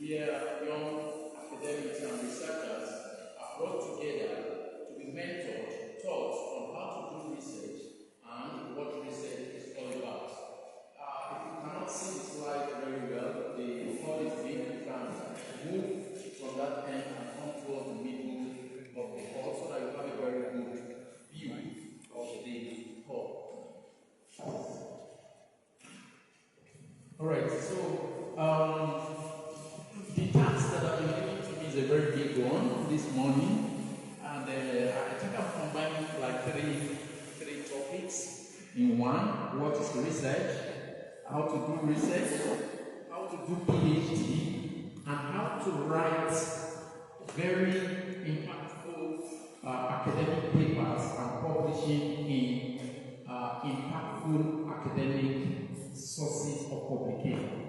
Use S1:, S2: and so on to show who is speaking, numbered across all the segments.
S1: where young academics and researchers are brought together to be mentored, taught on how to do research and what research is all about. If you cannot see the slide very well, the call is big. You can move from that end and come towards the middle of the hall so that you have a very good view of the hall. Alright, so the task that I've been given to me is a very big one this morning, and I think I'm combining like three topics in one. What is research, how to do research, how to do PhD, and how to write very impactful academic papers and publishing in impactful academic sources of publication.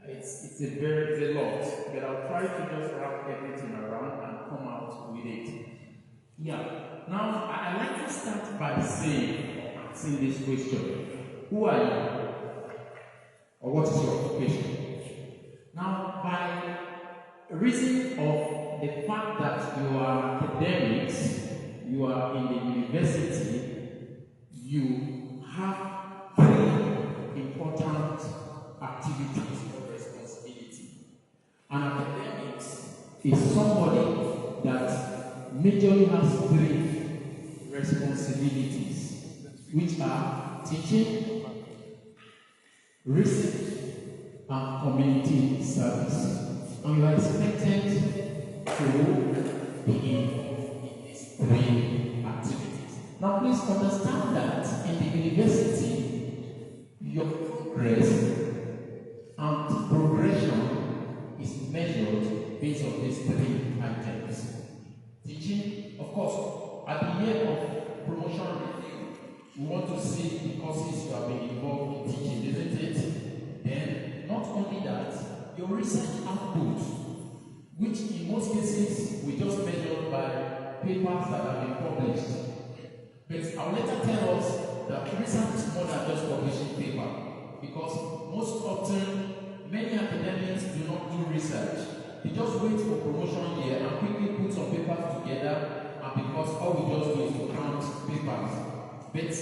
S1: It's a lot, but I'll try to just wrap everything around and come out with it. Yeah. Now, I'd like to start by asking this question. Who are you? Or what is your occupation? Now, by reason of the fact that you are academics, you are in the university, you have three important activities of responsibility. An academics is somebody that majorly has three responsibilities, which are teaching, research, and community service. And you are expected to be in these three activities. Now please understand that in the university, your progress and progression is measured based on these three items. Teaching, of course, at the year of promotion review, we want to see the courses you have been involved in teaching, isn't it? Then, not only that, your research output, which in most cases we just measure by papers that have been published. But I'll later tell us that research is more than just publishing paper, because most often many academics do not do research. They just wait for promotion year and quickly put some papers together, and because all we just do is to count papers. But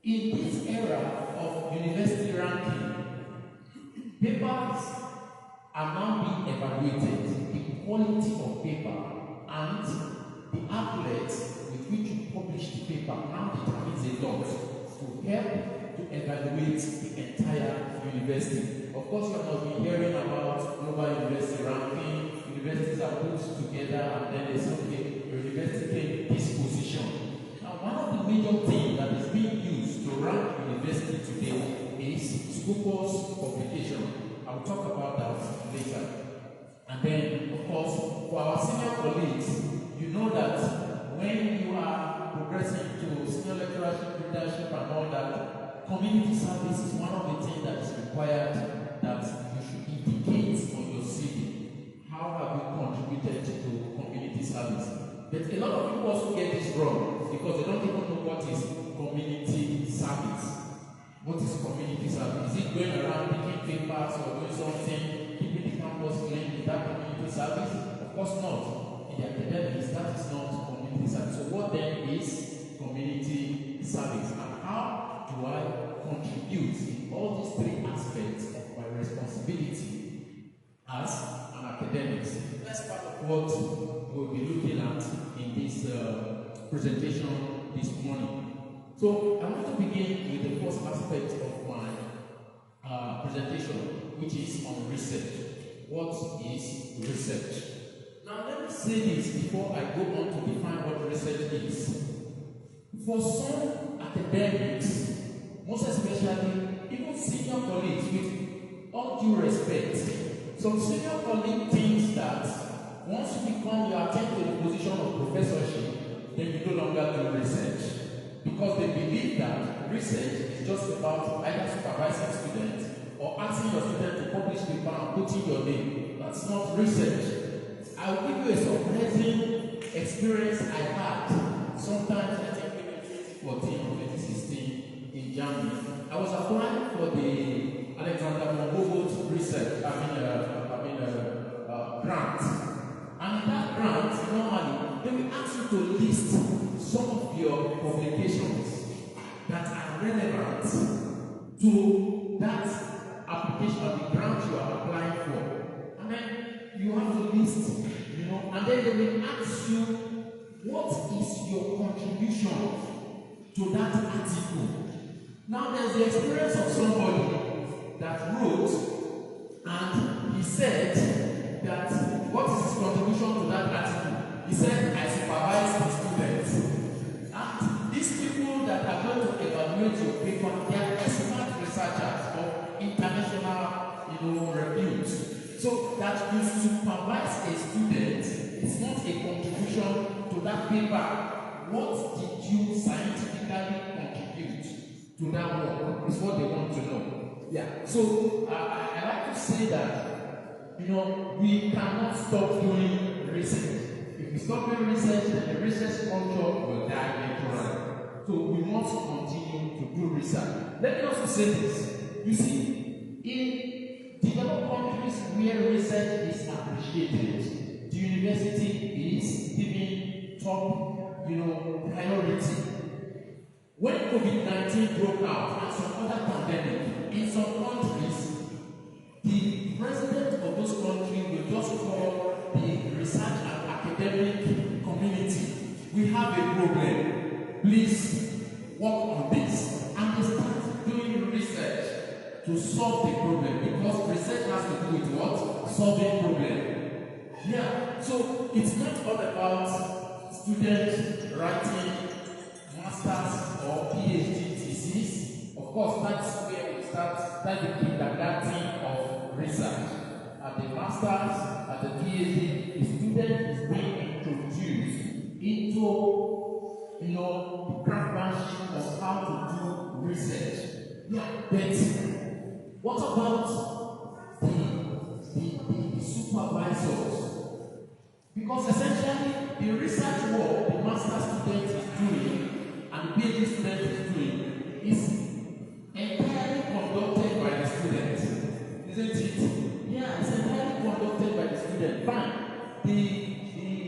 S1: in this era of university ranking, papers are now being evaluated. The quality of paper and the outlets with which you publish the paper now determines a lot to help to evaluate the entire university. Of course, you have not been hearing about global university ranking. Universities are put together and then they say, okay, your university came in this position. Now, one of the major things that is being used to rank university today is Scopus publication. I'll talk about that later. And then, of course, for our senior colleagues, you know that when you are progressing to senior lecturership, leadership, and all that, community service is one of the things that is required that you should indicate on your CV. How have you contributed to community service? But a lot of people also get this wrong because they don't even know what is community service. What is community service? Is it going around picking papers or doing something, keeping the campus clean? Is that community service? Of course not. In the academics, that is not community service. So what then is community service? And how do I contribute in all these three aspects of my responsibility as an academic? That's part of what we'll be looking at in this presentation this morning. So I want to begin with the first aspect of my presentation, which is on research. What is research? Now let me say this before I go on to define what research is. For some academics, most especially even senior colleagues, with all due respect, some senior colleague thinks that once you attain to the position of professorship, then you no longer do research. Because they believe that research is just about either supervising students or asking your student to publish paper and putting your name. That's not research. I'll give you a surprising experience I had sometimes, I think maybe 2014 or 2016 in Germany. I was applying for the Alexander von Humboldt research, grant. And in that grant, normally, they will ask you to list some of your publications that are relevant to that application of the grant you are applying for. And then you have to list, and then they will ask you, what is your contribution to that article? Now there's the experience of somebody that wrote, and he said that, what is his contribution to that article? He said, I supervise the students. And these people that are going to evaluate your paper, they are expert researchers of international, repute. So that you supervise a student is not a contribution to that paper. What did you scientifically contribute to that work? Is what they want to know. Yeah. So I like to say that we cannot stop doing research. If we stop doing research, then the research culture will die naturally. So we must continue to do research. Let me also say this. You see, in developed countries where research is appreciated, the university is given top, priority. When COVID-19 broke out and some other pandemic, in some countries, the president of those countries will just call the research and academic community. We have a problem. Please work on this. And they start doing research to solve the problem, because research has to do with what? Solving problem. Yeah. So it's not all about students writing masters or PhD thesis. Of course, that's where we start. That's the kindergarten of research. At the masters, at the PhD, the student is being introduced into the craftsmanship of how to do research. Yeah, but what about the supervisors? Because essentially, the research work the master student is doing and the PhD student is doing is entirely conducted by the student. Isn't it? Yeah, it's entirely conducted by the student. Fine. The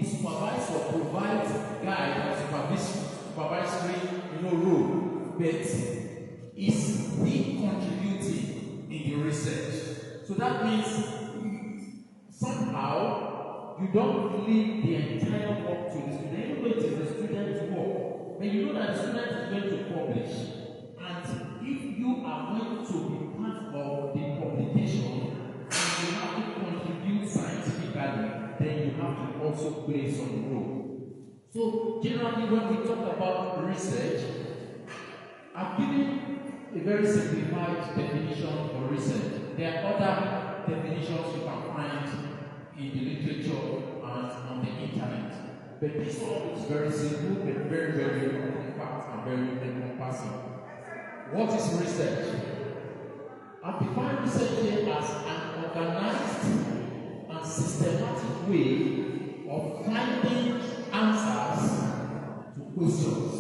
S1: supervisor provides guide and supervisory role, but is he contributing in the research? So that means somehow you don't leave the entire work to the student. Even though it is the student's work, but you know that the student is going to publish. And if you are going to be part of the publication and you have to contribute scientifically, then you have to also play some role. So generally when we talk about research, I've given a very simplified definition for research. There are other definitions you can find in the literature and on the internet. But this one is very simple but very, very compact and very encompassing. What is research? I've defined research here as an organized and systematic way of finding answers to questions.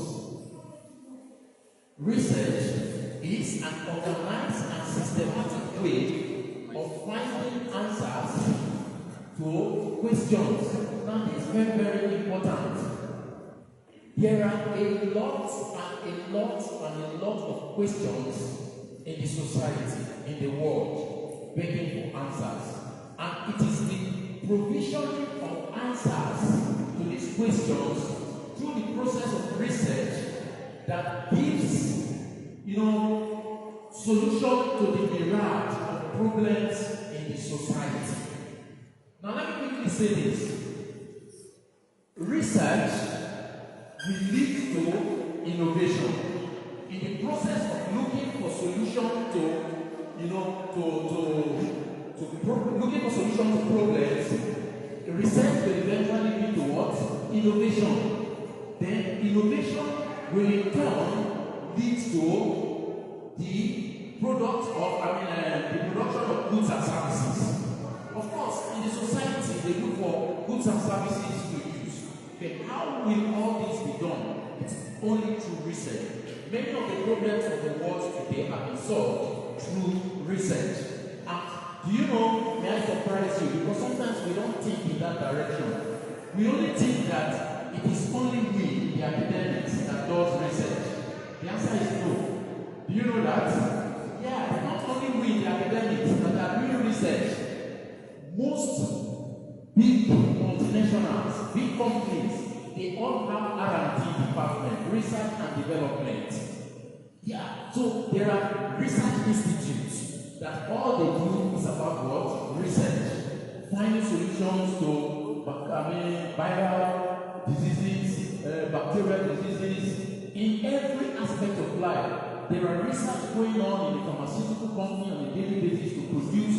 S1: Research is an organized and systematic way of finding answers to questions. That is very, very important. There are a lot of questions in the society, in the world, begging for answers. And it is the provision of answers to these questions through the process of research that gives, solution to the myriad of problems in the society. Now let me quickly say this. Research will lead to innovation. In the process of looking for solution looking for solution to problems, research will eventually lead to what? Innovation. Then innovation will in turn lead to the production of goods and services. Of course, in the society, they look for goods and services to use. But how will all this be done? It's only through research. Many of the problems of the world today have been solved through research. And do you know, may I surprise you, because sometimes we don't think in that direction. We only think that it is only we, the academics, that does research. The answer is no. Do you know that? Yeah, not only we, the academics, that are doing research. Most big multinationals, big companies, they all have R&D department, research and development. Yeah, so there are research institutes that all they do is about what? Research. Finding solutions to viral diseases, bacterial diseases. In every aspect of life, there are research going on in the pharmaceutical company on a daily basis to produce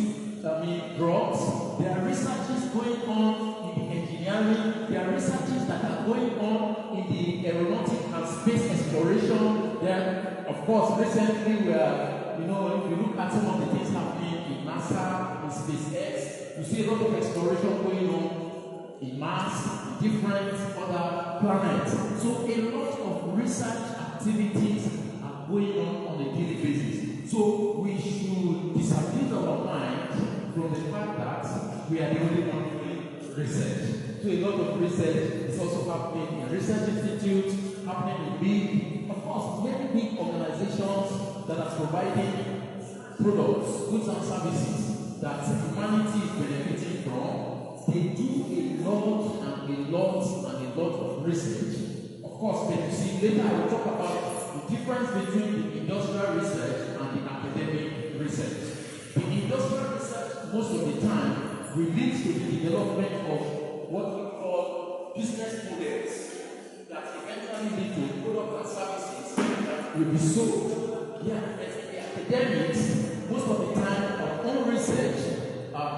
S1: drugs. There are researches going on in the engineering. There are researches that are going on in the aeronautic and space exploration. There, of course, recently we are, if you look at some of the things happening in NASA, in SpaceX, you see a lot of exploration going on in Mars, in different other planets. So a lot of research activities are going on a daily basis. So we should disabuse our mind from the fact that we are the only one doing research. So a lot of research is also happening in research institutes, happening in big, of course, many big organizations that are providing products, goods and services that humanity is benefiting from. They do a lot of research. Of course, but you see, later I will talk about the difference between the industrial research and the academic research. The industrial research, most of the time, relates to the development of what we call business models that eventually lead to products and services that will be sold. Yeah, but the academics, most of the time, our own research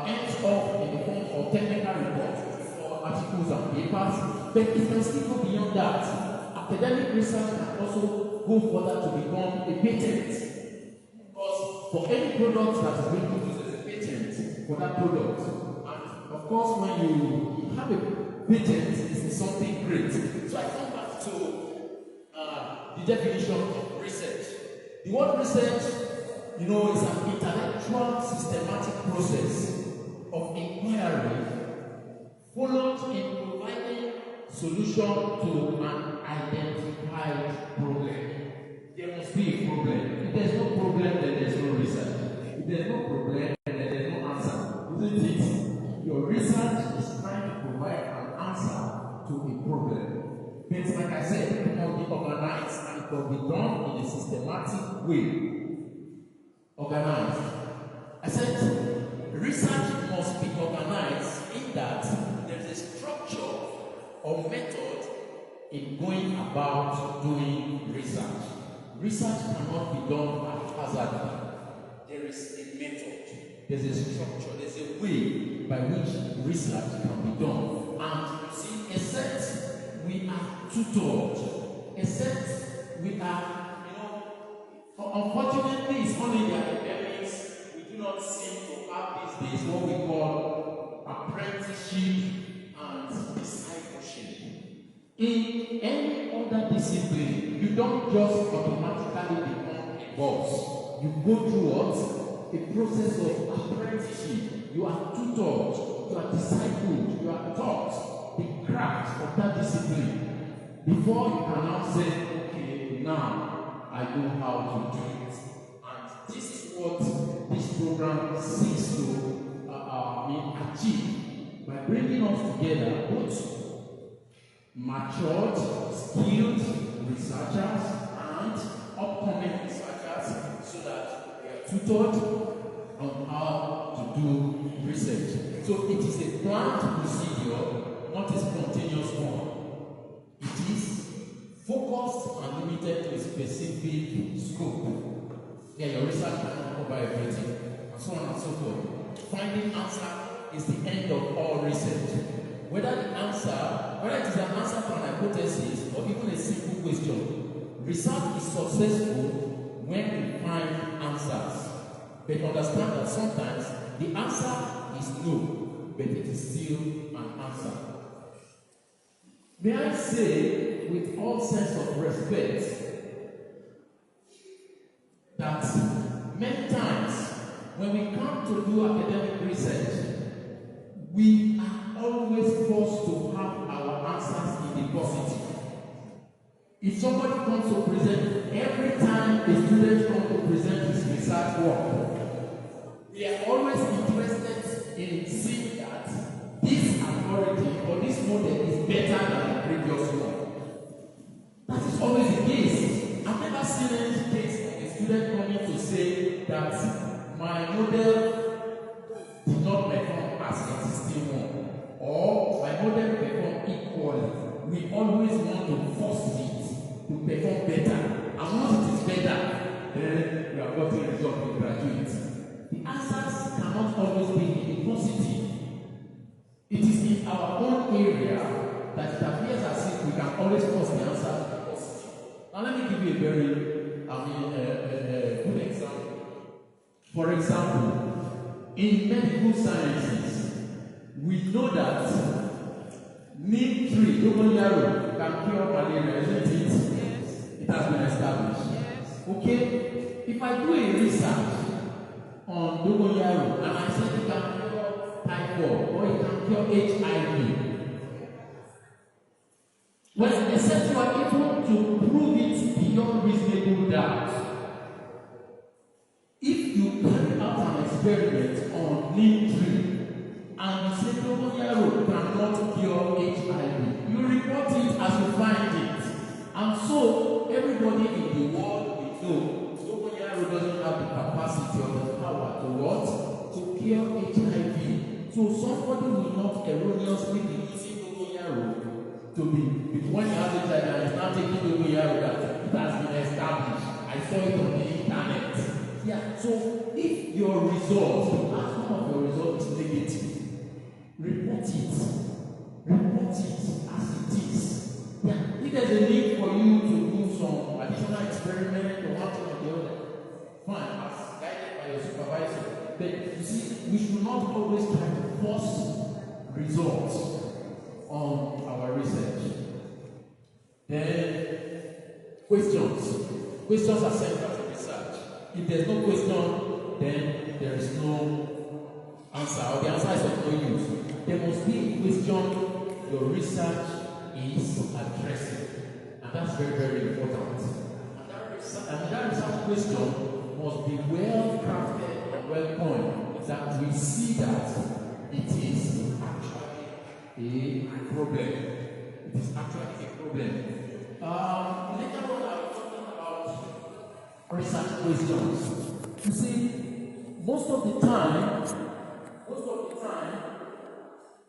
S1: ends up in the form of technical reports or articles and papers, but it can still go beyond that. Academic research can also go further to become a patent. Because for any product that is being produced as a patent for that product, and of course when you have a patent, this is something great. So I come back to the definition of research. The word research, is an intellectual systematic process of inquiry followed in providing solution to an identified problem. There must be a problem. If there's no problem, then there's no research. If there's no problem, then there's no answer. Isn't it? Your research is trying to provide an answer to a problem. But like I said, it must be organized and it must be done in a systematic way. Organized. I said, research must be organized in that there's a structure or method in going about doing research. Research cannot be done haphazardly. There is a method, there's a structure, there's a way by which research can be done. And you see, except we are tutored, except we are, unfortunately, it's only the academics. We do not seem to have these days what we call apprenticeship and discipleship. In any other discipline, you don't just automatically become a boss. You go through what? A process of apprenticeship. You are tutored, you are discipled, you are taught the craft of that discipline. Before you can now say, okay, now I know how to do it. And this is what this program seeks to achieve by bringing us together both matured, skilled researchers and upcoming researchers so that we are tutored on how to do research. So it is a planned procedure, not a spontaneous one. It is focused and limited to a specific scope. Yeah, your research cannot cover everything, and so on and so forth. Finding answer is the end of all research. Whether it is an answer to an hypothesis or even a simple question, research is successful when we find answers. But understand that sometimes the answer is no, but it is still an answer. May I say, with all sense of respect, that many times when we come to do academic research, we are If somebody comes to present, every time a student comes to present his research work, we are always interested in seeing that this authority or this model is better than the previous one. That is always the case. I've never seen any case of a student coming to say that my model did not perform as existing one, or my model performed equally. We always want to force it to perform better. And once it is better, then we are gotten a result to graduate. The answers cannot always be in the positive. It is in our own area that it appears as if we can always force the answer to be positive. Now let me give you a very good example. For example, in medical sciences, we know that neem tree, dogoyaro, can cure malaria, isn't it? Yes. It has been established. Yes. Okay? If I do a research on dogoyaro and I say it can cure typhoid or it can cure HIV, well, except you are able to prove it beyond reasonable doubt, if you carry out an experiment on neem tree and you say dogoyaro cannot cure HIV, you report it as you find it. And so, everybody in the world will know dogoyaro doesn't have the capacity or the power to what? To cure HIV. So, somebody will not erroneously be using dogoyaro to be, when you have HIV and it's not taking dogoyaro, that it has been established. I saw it on the internet. Yeah, so if your results, the outcome of your result is negative, report it. Report it as it is. Yeah. If there's a need for you to do some additional experiment or one thing or the other, fine, as guided by your supervisor. But you see, we should not always try to force results on our research. Then, questions. Questions are central to research. If there's no question, then there is no answer, or the answer is of no use. There must be a question your research is addressing, and that's very, very important. And that research question must be well crafted and well coined, that we see that it is actually a problem. It is actually a problem. Later on, I will talk about research questions. You see, most of the time,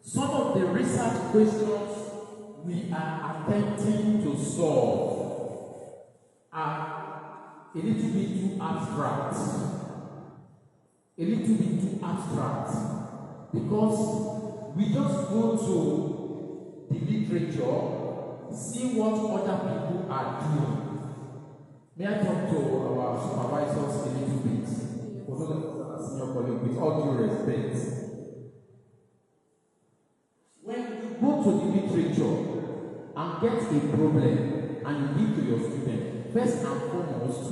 S1: some of the research questions we are attempting to solve are a little bit too abstract. A little bit too abstract. Because we just go to the literature, see what other people are doing. May I talk to our supervisors a little bit? For those of us as senior colleagues, with all due respect. When you go to the literature and get a problem and you give to your student, first and foremost,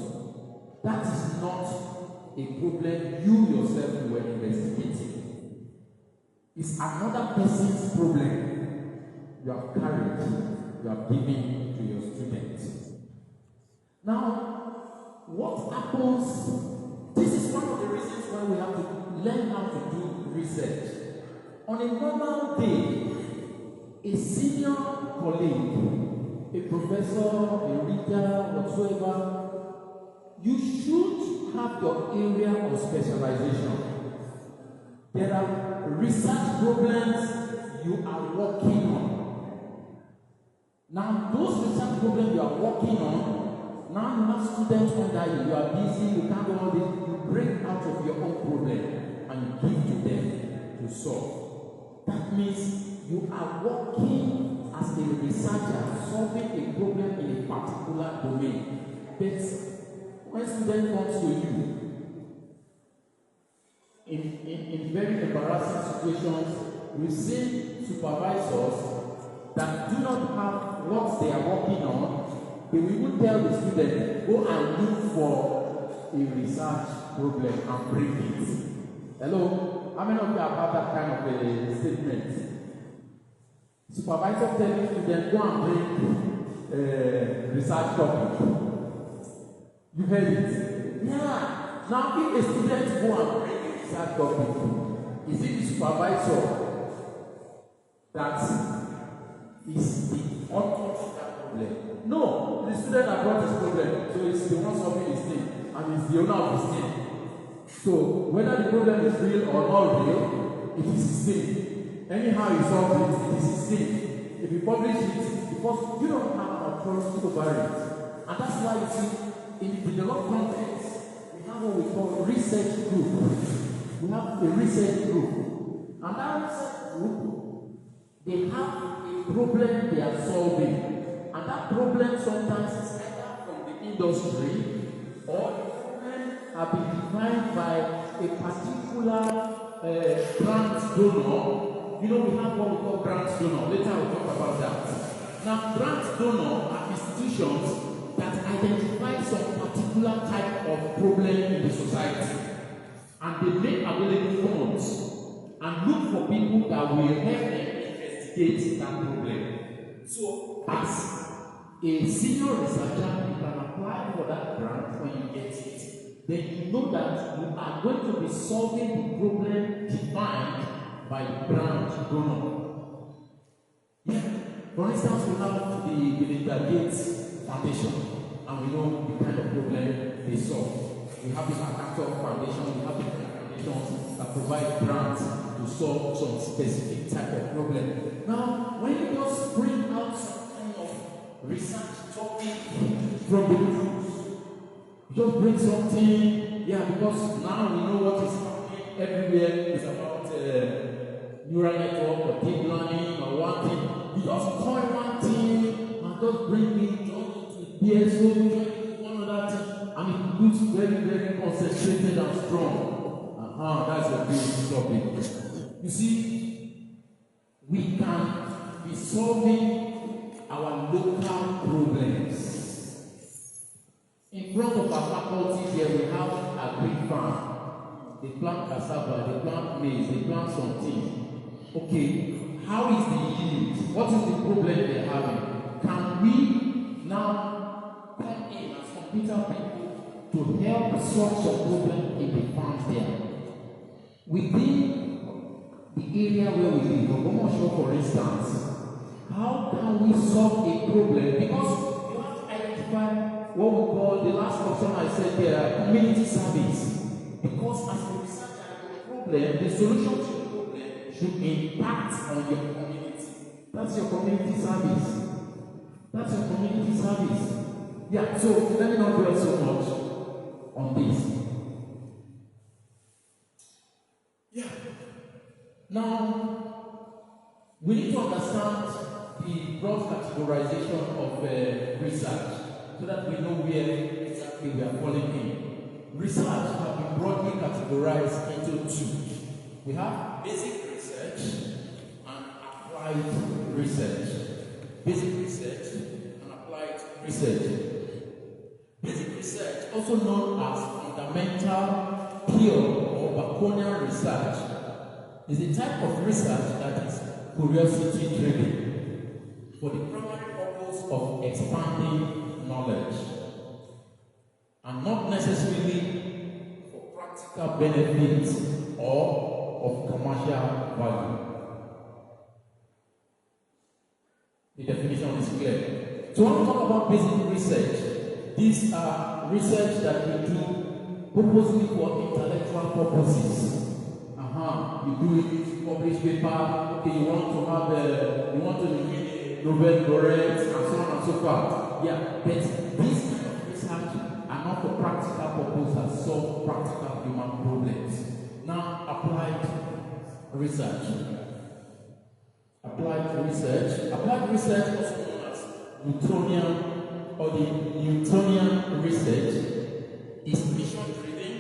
S1: that is not a problem you yourself were investigating. It's another person's problem you have carried, you have given to your student. Now, what happens? This is one of the reasons why we have to learn how to do research. On a normal day, a senior colleague, a professor, a reader, whatsoever, you should have your area of specialization. There are research problems you are working on. Now, those research problems you are working on, now you have students under you, you are busy, you can't do all this, you break out of your own problem and you give to them to solve. That means you are working as a researcher, solving a problem in a particular domain. But when student comes to you, in very embarrassing situations, we see supervisors that do not have what they are working on. They will even tell the student, go and look for a research problem and bring it. Hello? How many of you have had that kind of a statement? Supervisor telling students, go and bring research topic. You heard it? Yeah. Now, if a student go and bring a research topic, is it the supervisor that is the author of that problem? No, the student that brought this problem, so it's the one solving his thing, and it's the owner of his thing. So, whether the problem is real or not real, it is his thing. Anyhow you solve it, it is his thing. If you publish it, because you don't have an authority over it. And that's why you see, in the developed context, we have what we call research group. We have a research group. And that research group, they have a problem they are solving. And that problem sometimes is either from the industry or the problem have been defined by a particular grant donor. You know, we have what we call grant donor. Later we'll talk about that. Now, grant donor are institutions that identify some particular type of problem in the society. And they make available funds and look for people that will help them investigate that problem. So, as a senior researcher, you can apply for that grant when you get it. Then you know that you are going to be solving the problem defined by the grant donor. Yeah. For instance, we have the Melinda Gates Foundation, and we know the kind of problem they solve. We have the MacArthur Foundation, we have the foundations that provide grants to solve some specific type of problem. Now, when you just bring out some kind of research topic from the news, you just bring something, yeah, because now we know what is happening everywhere is about neural network or deep learning or one thing. You just coin one thing and just bring it to PSO, one other thing, and it looks very, very concentrated and strong. That's a beautiful topic. You see, we can be solving our local problems. In front of our faculty here, we have a green farm. They plant cassava, they plant maize, they plant something. Okay, how is the yield? What is the problem they're having? Can we now come in as computer people to help solve some problem in the farms there? Within the area where we live, Ogbomoso for instance, how can we solve a problem? Because you have to identify what we call, the last option I said there, community service. Because as a researcher, the problem, the solution to the problem should impact on your community. That's your community service. That's your community service. Yeah, so let me not dwell so much on this. Yeah. Now, we need to understand the broad categorization of research so that we know where exactly we are falling in. Research have been broadly categorized into two. We have basic research and applied research. Basic research and applied research. Basic research, also known as fundamental, pure, or Baconian research, is a type of research that is curiosity driven for the primary purpose of expanding knowledge and not necessarily for practical benefits or of commercial value. The definition is clear. So when we talk about basic research, these are research that we do purposely for intellectual purposes. You do it, you publish paper, okay, you want to have you want to win Nobel laureate, and so on and so forth. Yeah, but these kind of research are not for practical purposes that solve practical human problems. Now, applied research. Applied research, also known as Newtonian or the Newtonian research, is mission-driven,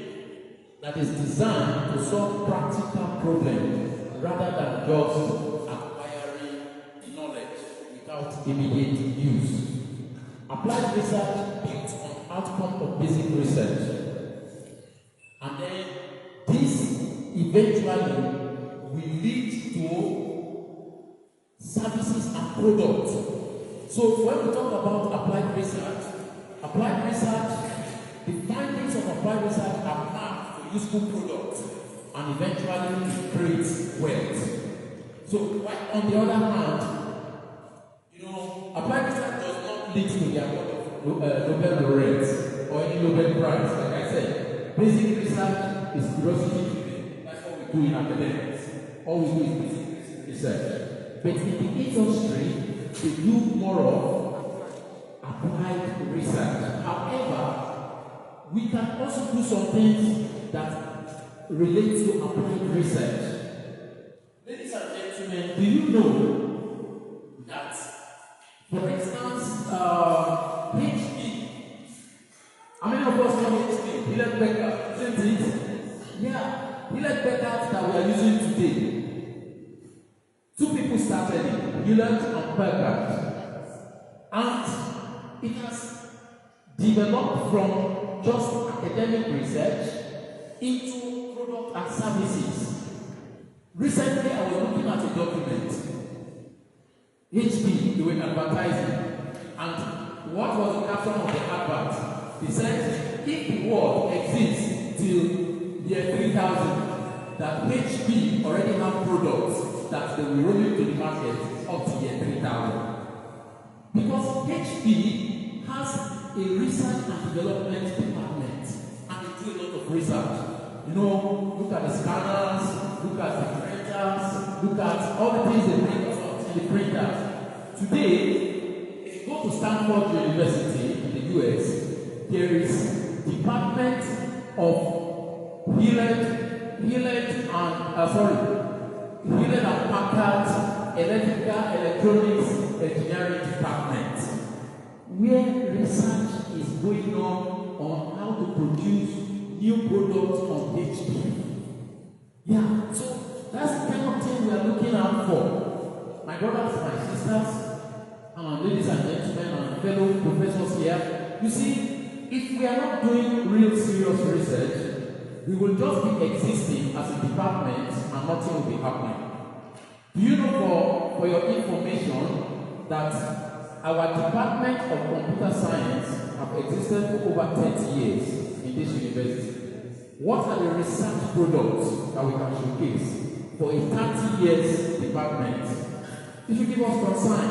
S1: that is designed to solve practical problems rather than just acquiring knowledge without immediate use. Applied research builds on outcome of basic research, and then this eventually will lead to services and products So when we talk about applied research, the findings of applied research are mapped to useful products and eventually create wealth. So on the other hand, applied research does not lead to the award of Nobel laureates or any Nobel Prize. Like I said, basic research is curiosity driven. That's what we do in academics. All we do is basic research. But in the industry, we do more of applied research. However, we can also do some things that relate to applied research. Ladies and gentlemen, do you know that, for instance, HP? How many of us know HP? Hewlett Packard, isn't it? Yeah, Hewlett Packard that we are using today. Two people started it, Hewlett and Packard, and it has developed from just academic research into product and services. Recently, I was looking at a document. HP, they were advertising, and what was the caption of the advert? They said, if the world exists till year 3000, that HP already have products that they will roll into the market up to year 3000. Because HP has a research and development department, and they do a lot of research. Look at the scanners, look at the printers, look at all the things they bring us out in the printers. Today, if you go to Stanford University in the US, there is Department of Hewlett and Packard Electrical Electronics Engineering Department, where research is going on how to produce new products on HP. Yeah, so that's the kind of thing we are looking out for. My brothers, my sisters, ladies and gentlemen, and fellow professors here, you see, if we are not doing real serious research, we will just be existing as a department and nothing will be happening. Do you know, for your information, that our Department of Computer Science have existed for over 30 years in this university? What are the research products that we can showcase for a 30 years department? If you give us concern.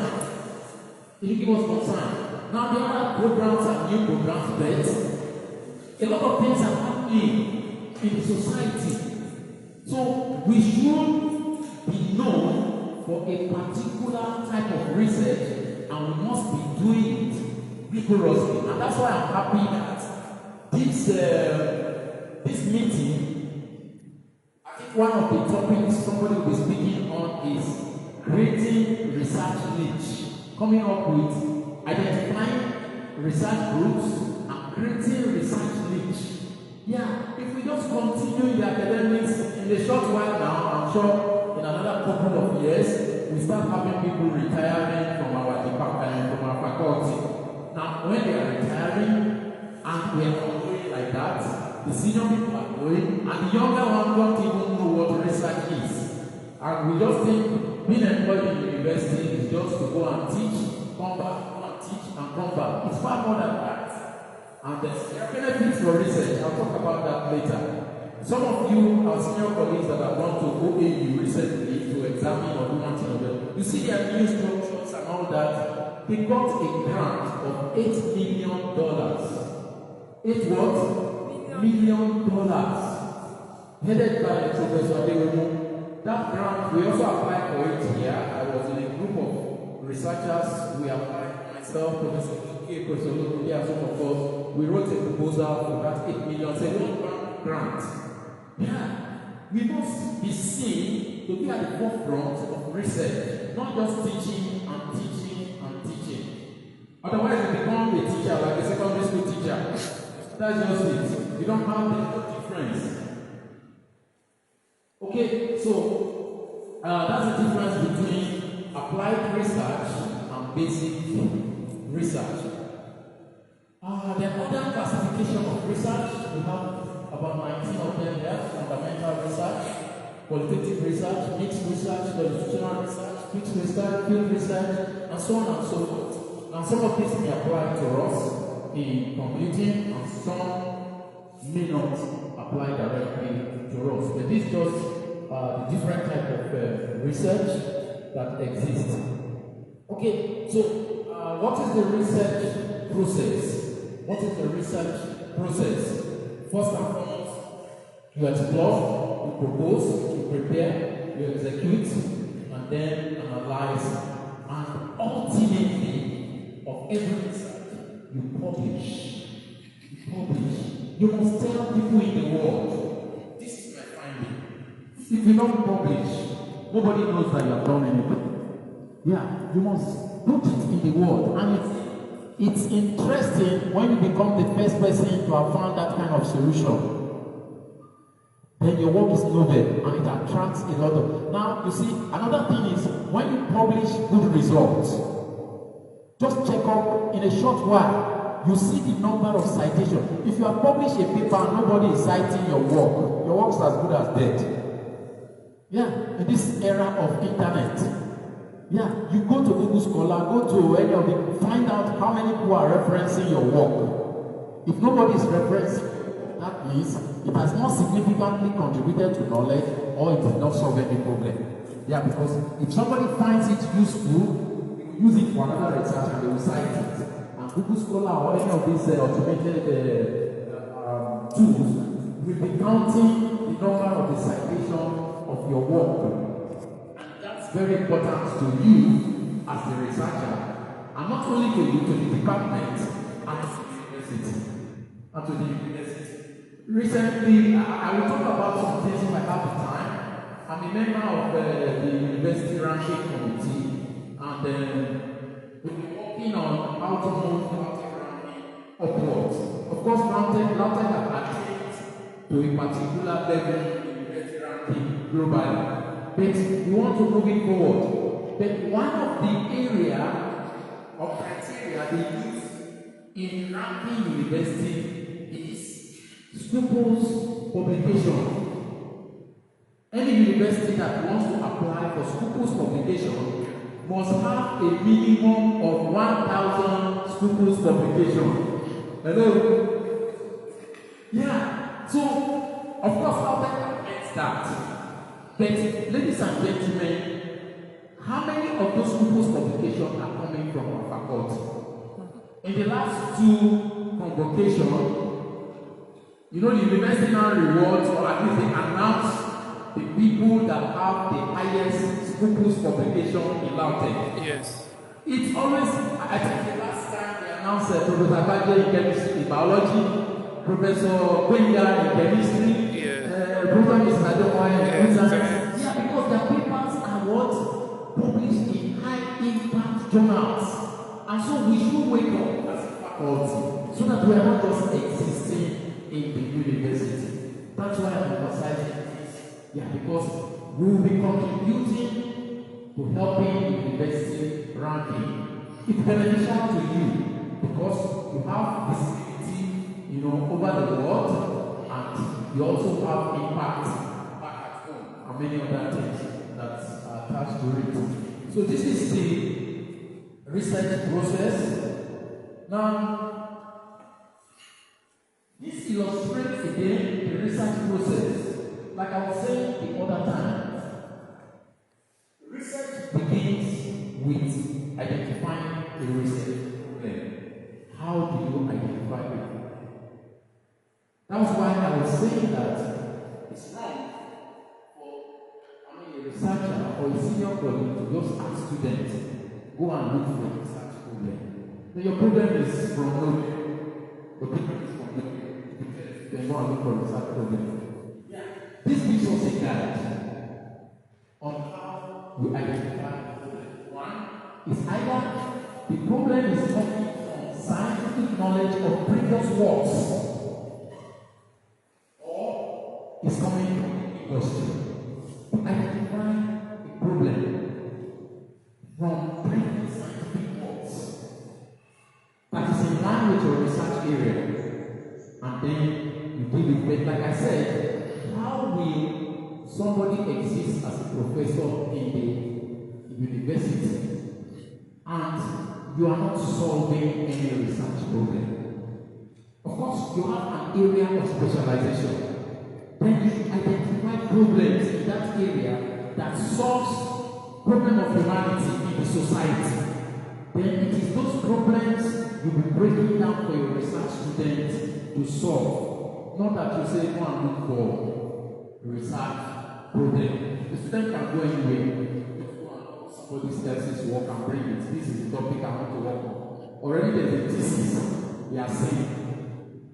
S1: Now there are programs and new programs, but a lot of things are happening in society. So we should be known for a particular type of research, and we must be doing it rigorously. And that's why I'm happy that this meeting, I think one of the topics somebody will be speaking on is creating research niche, coming up with identifying research groups and creating research niche. Yeah, if we just continue in the academics in a short while now, I'm sure in another couple of years, we start having people retiring from our department, from our faculty. Now, when they are retiring and we are doing like that, the senior people are going, and the younger ones don't even know what research is. And we just think being employed in university is just to go and teach, come back, go and teach, and come back. It's far more than that. And there's benefits for research. I'll talk about that later. Some of you are senior colleagues that have gone to OAU recently to examine or do one thing or the other. You see their new structures and all that. They got a grant of $8 million. $8 what? $million. Headed by Professor Adewale. That grant, we also applied for it here. I was in a group of researchers. We applied, myself, Professor Luke, Professor Luke, and some of us. We wrote a proposal for that $8 million. Say, one grant. Yeah, we must be seen to be at the forefront of research, not just teaching and teaching and teaching. Otherwise, you become a teacher, like a secondary school teacher. That's just it. You don't have the difference. Okay, so that's the difference between applied research and basic research. The other classification of research, we have about 19 of them there: fundamental research, qualitative research, mixed research, longitudinal research, fixed research, field research, and so on and so forth. now some of this may apply to us in computing, and some may not apply directly to us. But this is just the different type of research that exists. Okay, so what is the research process? What is the research process? First and foremost, you explore, you propose, you prepare, you execute, and then analyze, and ultimately, of every research, you publish. You publish. You must tell people in the world, this is my finding. If you don't publish, nobody knows that you have done anything. Yeah, you must put it in the world, and it's interesting when you become the first person to have found that kind of solution. Then your work is novel and it attracts a lot of. Now, you see, another thing is when you publish good results, just check up in a short while, you see the number of citations. If you have published a paper and nobody is citing your work's as good as dead. Yeah, in this era of internet. Yeah, you go to Google Scholar, go to any of it, find out how many people are referencing your work. If nobody is referencing, that means it has not significantly contributed to knowledge, or it did not solve any problem. Yeah, because if somebody finds it useful, they will use it for another research and they will cite it. And Google Scholar or any of these automated tools will be counting the number of the citation of your work. Very important to you as the researcher, and not only to you, to the department and to the university. Recently, I will talk about some things if I have the time. I'm a member of the university ranking committee, and we've been working on how to move ranking upwards. Of course, Mountain have attained to a particular level in university ranking globally. But we want to move it forward. But one of the area or criteria they use in ranking university is scrupulous publication. Any university that wants to apply for scrupulous publication must have a minimum of 1,000 scrupulous publication. Hello? Yeah. So, of course, how that gets that. But, ladies and gentlemen, how many of those scrupulous publications are coming from our faculty? In the last 2 convocations, you know, the university now rewards, or at least they announce the people that have the highest scrupulous publication in Lautech.
S2: Yes.
S1: It's always, I think the last time they announced Professor Badje in chemistry, in biology, Professor Wenga in chemistry, Professor Mr. Ademoye in science. Yeah, because their papers are what? Published in high impact journals. And so we should wake up as a faculty so that we are not just existing in the university. That's why I'm emphasizing this. Yeah, because we will be contributing to helping university ranking. It's beneficial to you because you have visibility, you know, over the world, and you also have impact back at home and many other things that are attached to it. So this is the research process. Now, this illustrates again the research process. Like I was saying the other time, research begins with identifying the research problem. How do you identify it? That's why I was saying that it's wrong for a researcher or a senior colleague to just ask students, go and look for a research problem. So your problem is from nowhere. Your problem is from nowhere. Then go and look for a research problem. Yeah. This gives us a guide on how we identify the problem. One is either the problem is coming from scientific knowledge of previous works, or is coming from industry. To identify the problem from previous scientific works that is in line with your research area, and then you deal with it. Like I said, how will somebody exist as a professor in the university and you are not solving any research problem. Of course, you have an area of specialization. Then you identify problems in that area that solves problem of humanity in the society. Then it is those problems you'll be breaking down for your research students to solve. Not that you say, go and look for research problem. The student can go anywhere. Somebody else's work and bring it. This is the topic I want to work on. Already there's a thesis we are saying.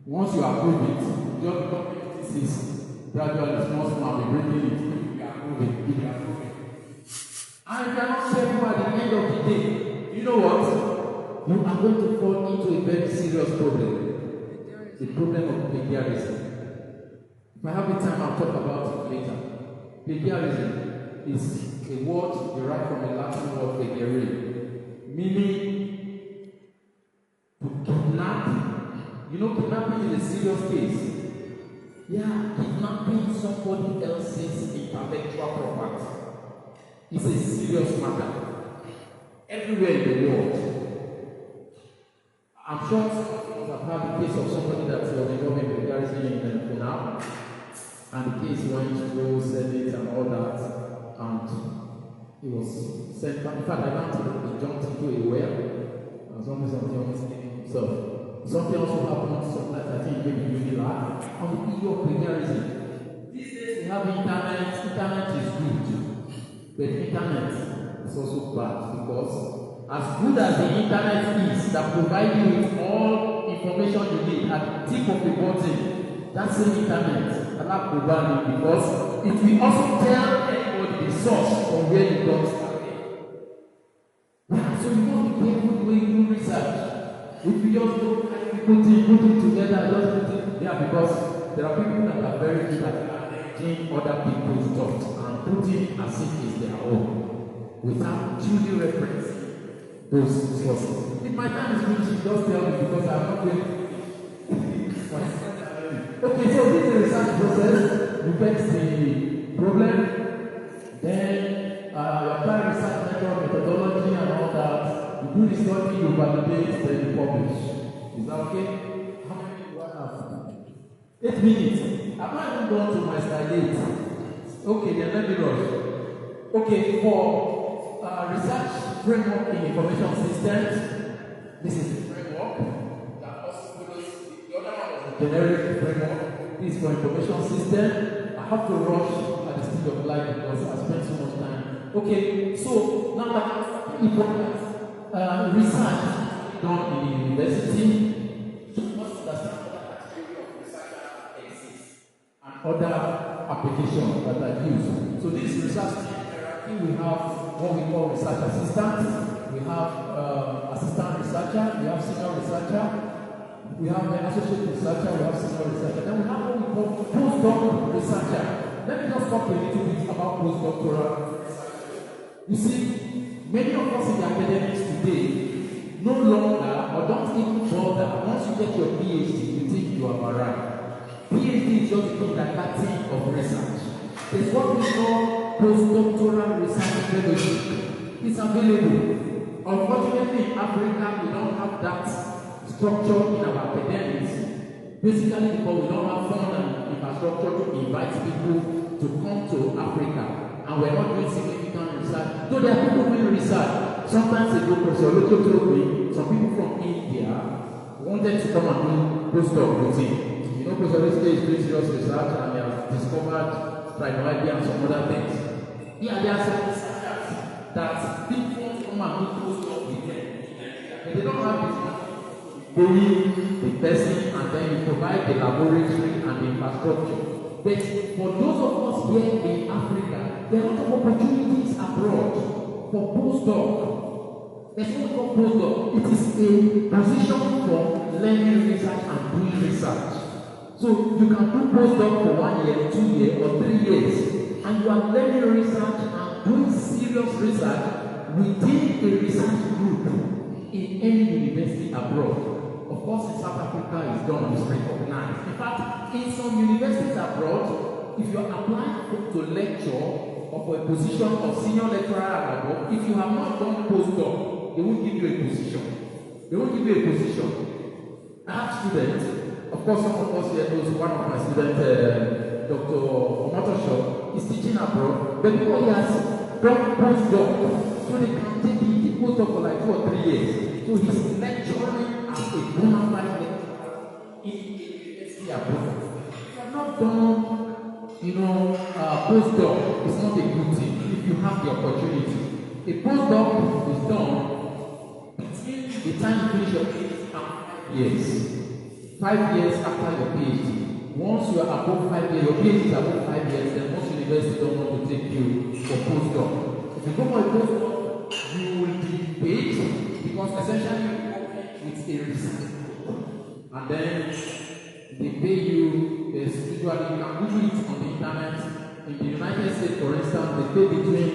S1: Once you approve it, just become a thesis. Gradually, small, be bringing it. If you approve it, if you approve it. And if you are not careful at the end of the day, you know what? You are going to fall into a very serious problem. The problem of plagiarism. If I have the time, I'll talk about it later. Plagiarism is a word derived from the Latin word plagiare, meaning to kidnap. You know, kidnapping is a serious case. Yeah, kidnapping somebody else's intellectual property is a serious matter. Everywhere in the world. I'm sure some of us have had the case of somebody that was involved in plagiarism in Funab, and the case went through Senate and all that, and he was sent back. In fact, I went to jumped into a well, and something almost killing himself. Something also happened sometimes, I think maybe Unilag, on the issue of plagiarism. These days we have internet. Internet is good, but internet is also bad, because as good as the internet is, that provides you with all information you need at the tip of the button, that same internet cannot provide you, because it will also tell anybody the source from where you got started. Yeah, so you must be careful when you do research. If you just don't put it together, just put it there, because there are people that are very good at managing other people's thoughts and putting as if it's their own without truly referencing those sources. If my time is finished, just tell me, because I'm not going to okay, so this is the research process. You get the problem, then you apply research methodology and all that. You do the study, you validate, then you publish. Is that okay? How many do I have? 8 minutes. I'm not even going to my slide 8. Okay, then let me rush. Okay, for research framework in information systems, this is the framework that also follows the other one, generic framework. This is for information system. I have to rush at the speed of light because I spent so much time. Okay, so now that important research done in the university, you must understand what category of research exists and other applications that are used. So this research hierarchy, we have what we call research assistant, we have assistant researcher, we have senior researcher, we have an associate researcher, we have senior researcher, then we have what we call postdoc researcher. Let me just talk a little bit about postdoctoral research. You see, many of us in the academics today no longer or don't even bother. Once you get your PhD, you think you have arrived. PhD is just the kindergarten of research. It's what we call postdoctoral research fellowship. It's available. Unfortunately, in Africa, we don't have that structure in our academics. Basically, because we don't have fund and infrastructure to invite people to come to Africa. And we're not doing significant research. Though there are people doing research. Sometimes ago, Professor Locho told me some people from India wanted to come and do postdoc with him. You know, Professor Locho is doing serious research and he has discovered trianoidea and some other things. Yeah, there are some researchers that people want to come and do postdoc with them. But they don't have this money. Paying the person and then you provide the laboratory and the infrastructure. But for those of us here in Africa, there are a lot of opportunities abroad for postdoc. There's what we call postdoc. It is a position for learning research and doing research. So you can do postdoc for 1 year, 2 years, or 3 years, and you are learning research and doing serious research within a research group in any university abroad. Of course, in South Africa, it's done, it's recognized. In fact, in some universities abroad, if you are applying to lecture or for a position of senior lecturer abroad, if you have not done postdoc, they won't give you a position. They won't give you a position. I have students, of course, some of us here knows one of my students, Dr. MENTORSHIP, is teaching abroad, but because he has done postdoc, so they can take the postdoc for like 2 or 3 years. So he's lecturing as a bona fide lecturer in university abroad. If you have not done, postdoc, it's not a good thing if you have the opportunity. A postdoc is done between the time you finish your PhD and 5 years. 5 years after your PhD. Once you are above 5 years, your PhD is above 5 years, then most universities don't want to take you for postdoc. If you go for a postdoc, you will be paid because essentially you work with a research group. And then they pay you, usually you can Google it on the internet. In the United States, for instance, they pay between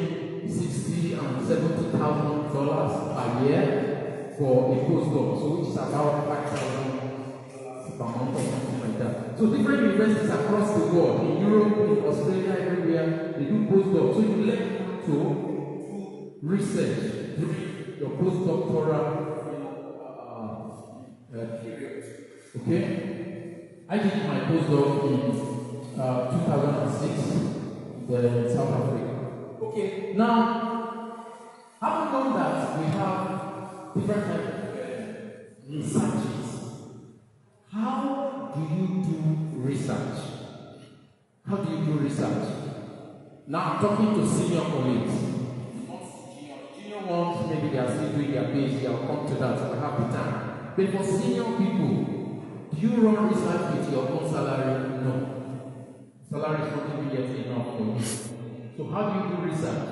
S1: $60,000 and $70,000 per year for a postdoc, so which is about $5,000 per month or something like that. So different universities across the world, in Europe, in Australia, everywhere, they do postdoc. So you learn to do research during your postdoctoral period. Okay? I did my postdoc in 2006 in South Africa. Okay, now, having done that, we have different types of researches. How do you do research? How do you do research? Now I'm talking to senior colleagues. Not junior ones, maybe they are still doing their PhD, I'll come to that, so I have the time. But for senior people, do you run research with your own salary? No. Salary is not even yet enough for you. So how do you do research?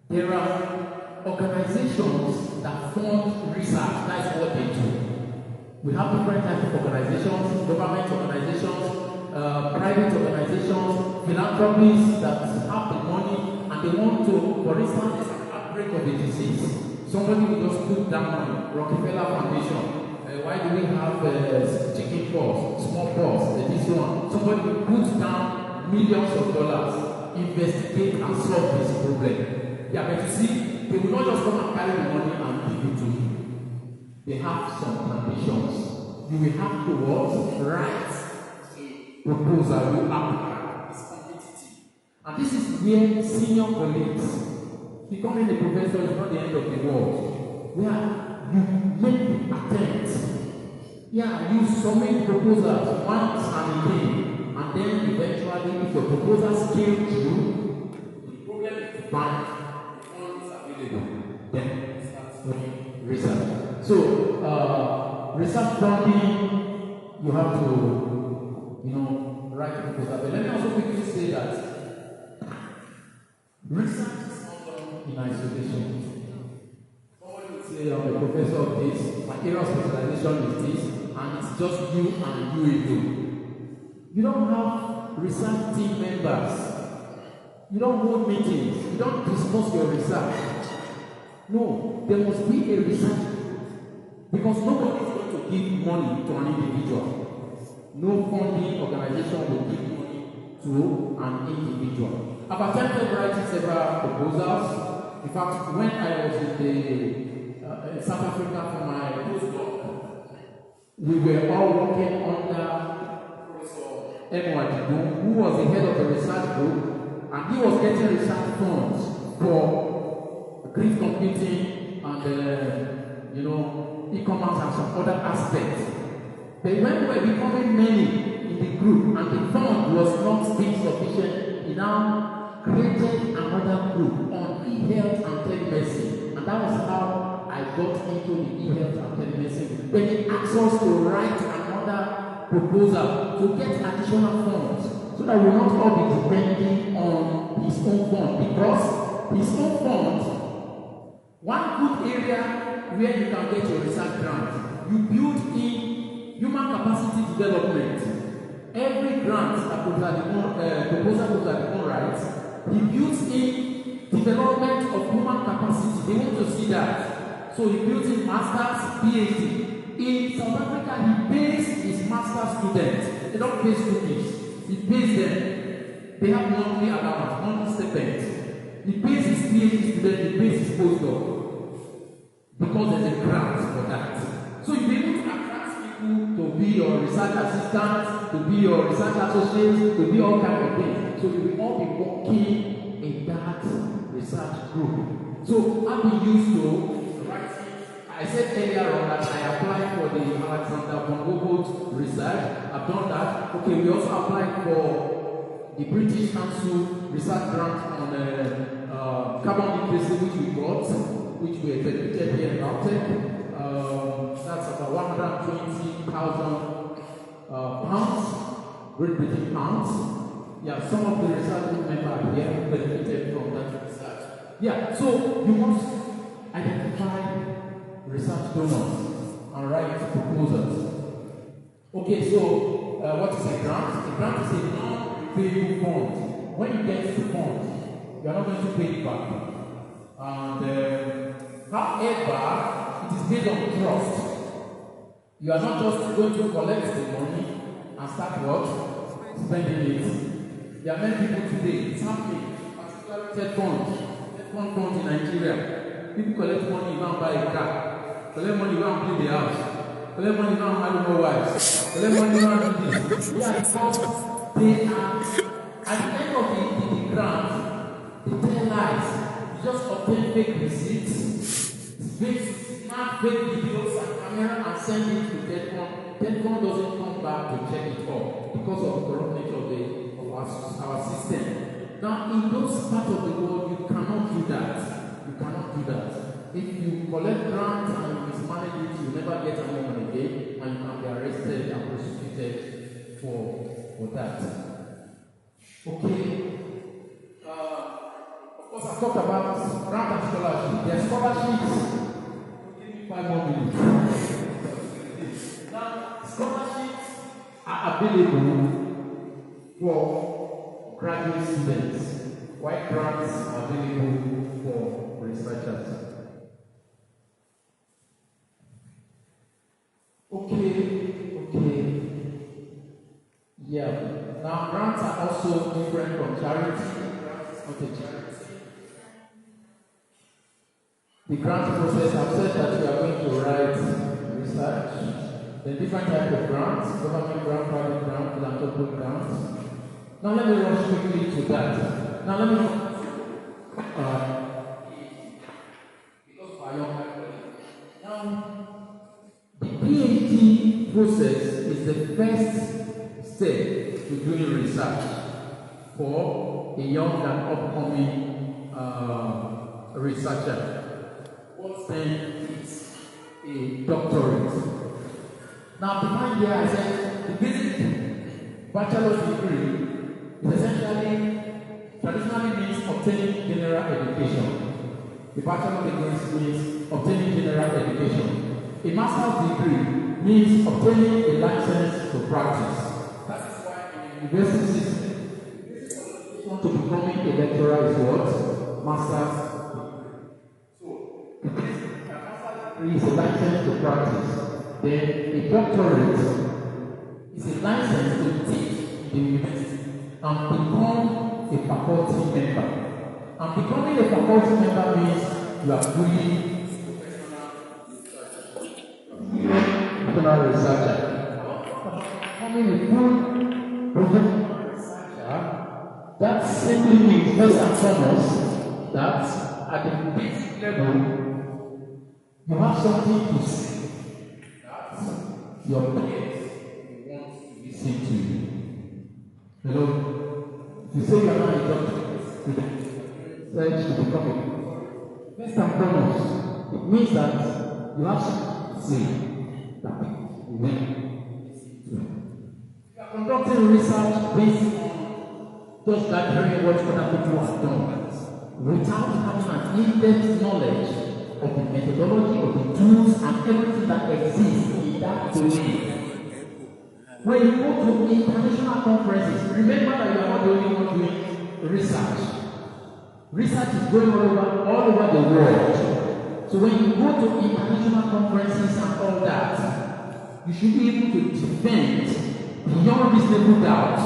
S1: There are organizations that fund research, that's what they do. We have different types of organizations, government organizations, private organizations, philanthropists that have the money and they want to, for instance, there's an outbreak of a disease. Somebody will just put down money, Rockefeller Foundation. Why do we have chicken pox, small pox, this one? Somebody will put down millions of dollars, investigate and solve this problem. Yeah, but you see, they will not just come and carry the money and give it to you. They have some conditions. You will have to write a proposal you apply. It's competitive. And this is where senior colleagues, becoming a professor is not the end of the world. Where you make attempts. Yeah, you submit proposals once and again. And then eventually, if your proposal scales through, the problem is found, the fund is available. Then you start doing research. So, research funding, you have to, write a proposal. But let me also quickly say that research is not done in isolation. Someone would say, I'm a professor of this, my area of specialization is this, and it's just you and you alone. You don't have research team members. You don't hold meetings. You don't discuss your research. No, there must be a research. Because nobody is going to give money to an individual. No funding organization will give money to an individual. I've attempted writing several proposals. In fact, when I was in South Africa for my postdoc, we were all working under Professor Emuoyibofarhe, who was the head of the research group, and he was getting research funds for green computing and e-commerce and some other aspects. But when we were becoming many in the group and the fund was not being sufficient, he now created another group on e-health and telemedicine. And that was how I got into the e-health and telemedicine. Then he asked us to write another proposal to get additional funds so that we will not all be depending on his own fund. Because his own fund, one good area where you can get your research grant, you build in human capacity development. Every grant that proposal writes, he builds in development of human capacity. They want to see that. So he builds in masters, PhD. In South Africa, he pays his master students. They don't pay school fees. He pays them. They have monthly allowance, monthly stipend. He pays his PhD student, he pays his postdoc. because there's a grant for that. So you'll be able to attract people to be your research assistants, to be your research associates, to be all kinds of things. So you will all be working in that research group. So I've been used to writing. I said earlier on that I applied for the Alexander von Humboldt research. I've done that. Okay, we also applied for the British Council research grant on carbon literacy, which we got, which we executed here in Baltic. That's about 120,000 pounds, Great British pounds. Yeah, some of the research group members here benefited from that research. Yeah, so you must identify research donors and write proposals. Okay, so what is a grant? A grant is a non-repayable fund. When you get the fund, you are not going to pay it back. And however, it is based on trust. You are not just going to collect the money and start what? Spending it. There are many people today, it's happening, particularly third fund in Nigeria. People collect money, you don't buy a car. Collect money, you don't build the house. Collect money, you don't marry more wives. Collect money, you don't do this. Yeah, because they are, at the end of the grant, they tell lies. You just obtain fake receipts, snap fake videos and camera and send it to TEDCON. TEDCON doesn't come back to check it all because of the corrupt nature of our system. Now, in those parts of the world, you cannot do that. You cannot do that. If you collect grants and you mismanage it, you never get any money again, and you can be arrested and prosecuted for that. Okay. Of course, I've talked about grant and scholarship. There are scholarships. Give me 5 more minutes. Now, scholarships are available for graduate students, while grants are available for researchers. Okay. Yeah. Now, grants are also different from charity. Not a charity. The grant process, I've said that we are going to write research. The different types of grants, government grant, private grant, philanthropic grants. Now let me rush quickly to that. Now let me because of our young people. Now the PhD process is the first step to doing research for a young and upcoming researcher. What then is a doctorate? Now behind here I said the basic bachelor's degree essentially, traditionally means obtaining general education. The bachelor degree means obtaining general education. A master's degree means obtaining a license to practice. That is why in the university system, to becoming a lecturer is what? Master's degree. So, a master's degree is a license to practice. Then a doctorate is a license to teach in the university and become a faculty member. And becoming a faculty member means you are fully professional researcher. Becoming a full professional researcher, that simply means, first and foremost, that at the basic level, you have something to say that your peers want to listen to you. Hello? You say you are not a doctor, search to become a first and foremost, it means that you have something to say that people will listen to. You are conducting research based on just gathering what other people have done without having an in-depth knowledge of the methodology, of the tools, and everything that exists in that domain. When you go to international conferences, remember that you are not the only one doing research. Research is going all over the world. So when you go to international conferences and all that, you should be able to defend beyond reasonable doubt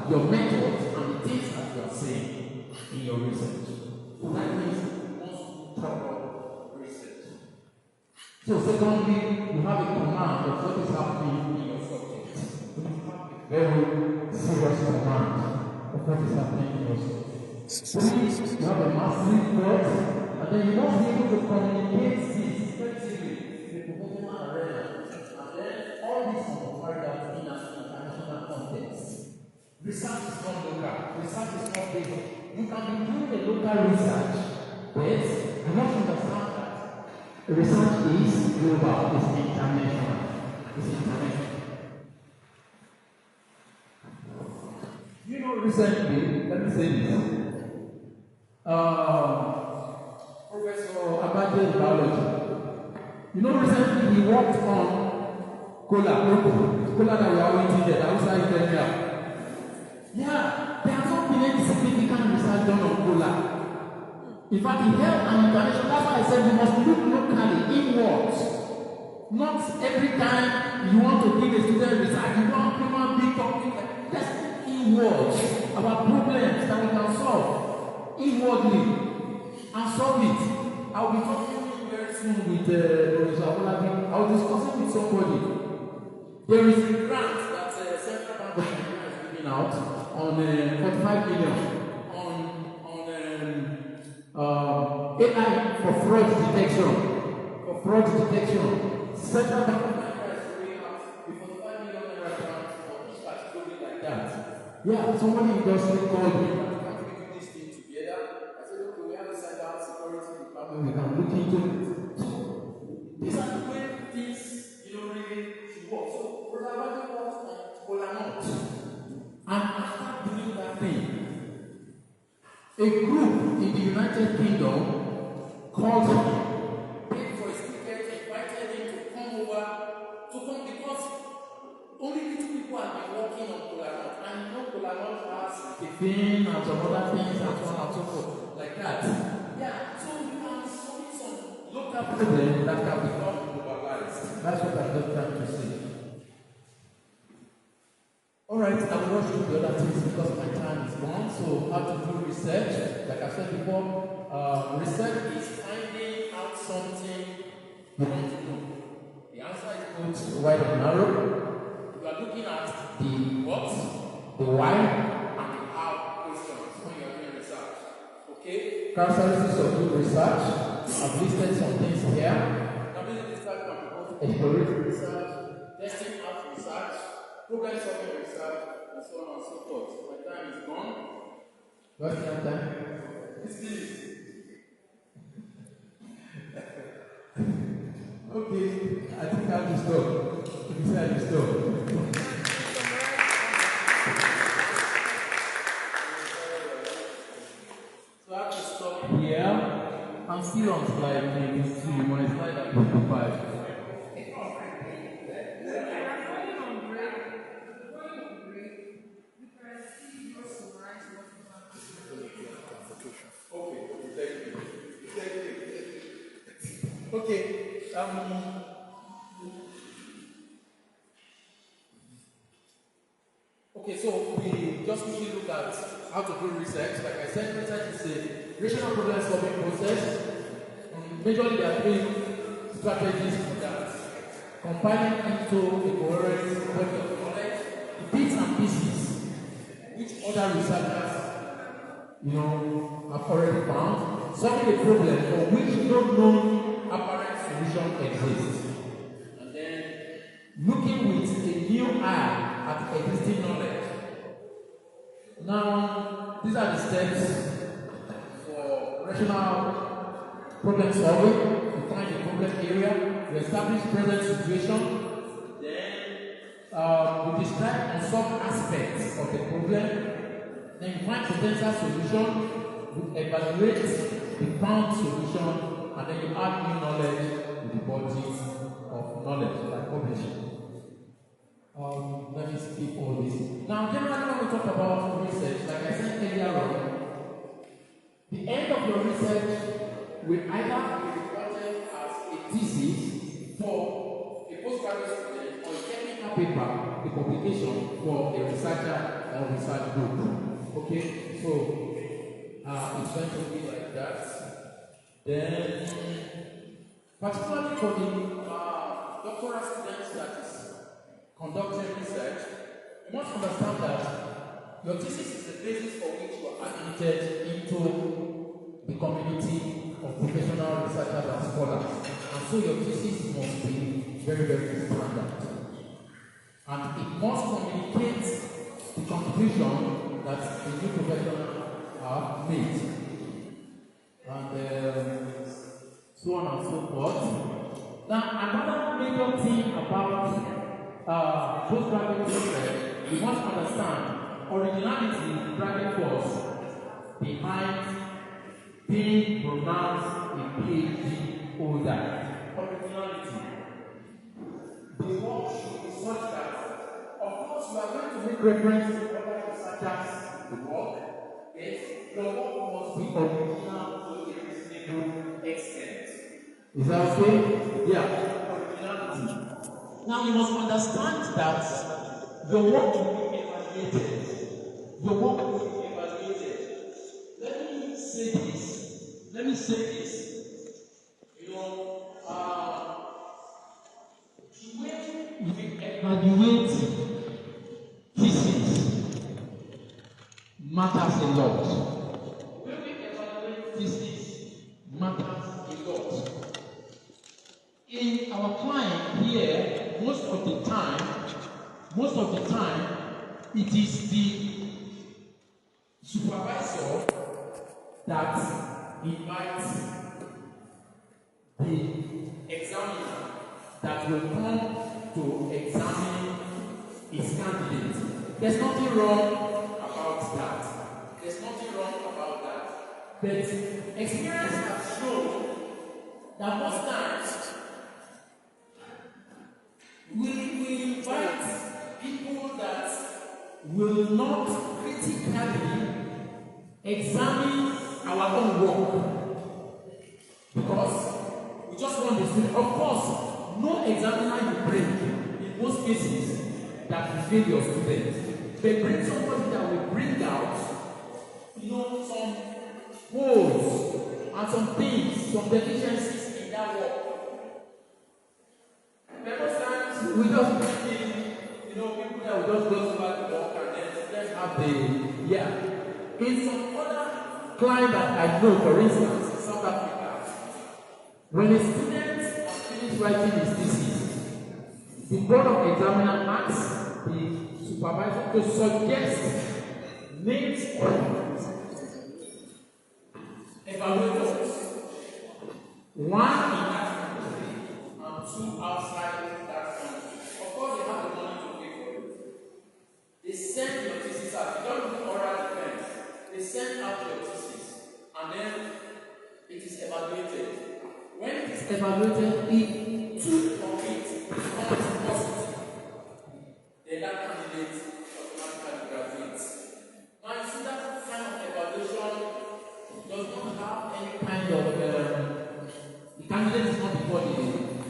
S1: your methods and the things that you are saying in your research. So that means you must do proper research. So secondly, you have a command of what is happening in your subject. You have a very serious command of what is happening in your subject. Three, you have a mastery thought, and then you must be able to communicate this effectively in the professional arena. And then all this must be carried out in an international context. Research is not local. Research is not big. You can be doing a local research, but you must understand that research is global, it's international. It's international. You know, recently, let me say this. Professor Abadie biology. You know, recently he worked on cola that we are eating there, outside Kenya. Yeah, there has not been any significant research done on cola. In fact, he held an international. That's why I said we must look locally, inwards. Not every time you want to give a student research, you want human being talking. Let's look inwards. Our problems that we can solve inwardly and solve it. I'll be talking very soon with Professor Abolabi. I'll discuss it with somebody. There is a grant that Central Bank of Nigeria is giving out on 45 million on AI for fraud detection. For fraud detection, Central Bank of Nigeria is giving out a 45 million grant for each category like that. Yeah, somebody in industry called me. Can we do this thing together? I said, okay, we have a cyber security department. We can look into it. These are the way things, really should work. So, Brother Abadie worked on Cola. And after doing that thing, a group in the United Kingdom called him, paid for his ticket, invited him to come because only little people have been working on Cola. And you know, Cola has caffeine and some other things and so on and so forth, like that. Yeah, so you can solve some local problem that can become globalized. That's what I'm just trying to say. Alright, I will rush through the other things because my time is gone. So, how to do research? Like I said before, research is finding out something you want to know. The answer is both wide and narrow. You are looking at the what, the why, and the how questions when you are doing research. Okay? Characteristics of good research. I've listed some things here. Ability research can be both exploratory research, testing out research, problem solving research, and so on and so forth. My time is gone. What's your time? Please. Okay, I think I have to stop. You say I have to stop. So I have to stop here. I'm still on slide 22. My slide at 55. Okay. Okay, so we just quickly look at how to do research. Like I said, research is a rational problem solving process. Majorly, there are three strategies for that. Compiling into a coherent body of knowledge, the bits and pieces which other researchers, have already found, solving a problem for which no known apparent solution exists. And then looking with a new eye at existing knowledge. Now, these are the steps for rational problem solving. You find the problem area, you establish present situation, then you describe and solve aspects of the problem, then you find potential solution, you evaluate the found solution, and then you add new knowledge to the body of knowledge by publishing. Let me skip all this. Now, generally, when we talk about research, like I said earlier on, the end of your research will either be reported as a thesis for a postgraduate student or a technical paper, a publication for a researcher or research group. Okay, so it's going to be like that. Then, particularly for the doctoral student that is conducting research, you must understand that your thesis is the basis for which you are admitted into the community of professional researchers and scholars. And so your thesis must be very, very standard. And it must communicate the contribution that the new professional have made. And so on and so forth. Now, another major thing about postgraduate research, you must understand originality is the driving force behind being pronounced a PhD holder. Originality. The work should be such that, of course, we are going to make reference to other researchers' work. Yes, your work must be original to a reasonable extent. Is that okay? Yeah. Originality. Now you must understand that your work will be evaluated. Your work will be evaluated. Let me say this. You know, when we evaluate thesis matters a lot. When we evaluate thesis matters a lot. In our client here, most of the time, it is the supervisor that invites the examiner that will come to examine his candidate. There's nothing wrong about that. But experience has shown that most times we invite people that will not critically examine our own work, because we just want the student. Of course, no examiner you bring in most cases that will fail your students. They bring somebody that will bring out, some holes and some things, some deficiencies in that work. Most times we just bring in, people that will just go over the work and then let's have the In some other client that I know, for instance, in South Africa, when a student has finished writing his thesis, the board of examiner asks the supervisor to suggest names of evaluators, one in that country and two outside that country. Of course, they have the money to pay for it. They send your thesis out. You don't do oral defense. They send out your thesis, and then it is evaluated. When it is evaluated, if two of it becomes positive, then that candidate automatically graduates. Now, you see that kind of evaluation does not have any kind of the candidate is not before the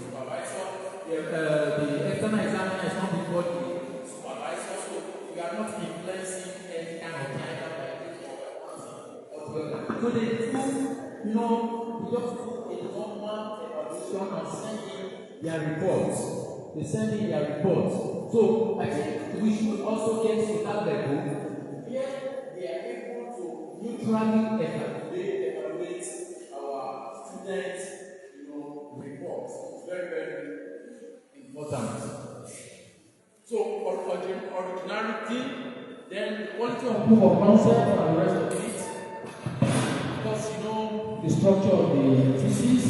S1: supervisor, the external examiner is not before the supervisor, so we are not influencing any kind of so they do, they just do a normal evaluation and send in their reports. They send in their reports. So I think we should also get to that level where they are able to neutrally evaluate our students' reports. It's very, very important. So originality, then quality of proof of concept and the rest of it. Because the structure of the thesis.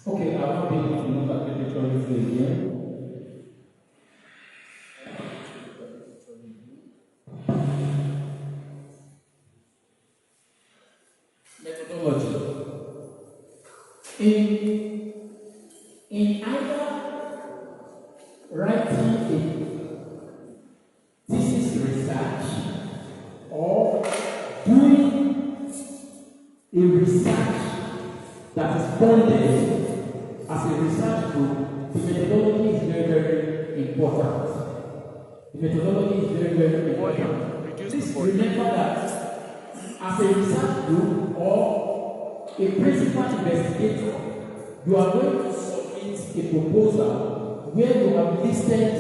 S1: Okay, I will not be able to look at the picture again. Methodology. In either writing a thesis research or doing a research that is funded as a research group, the methodology is very, very important. The methodology is very, very important. Please remember that as a research group or a principal investigator, you are going to submit a proposal where you have listed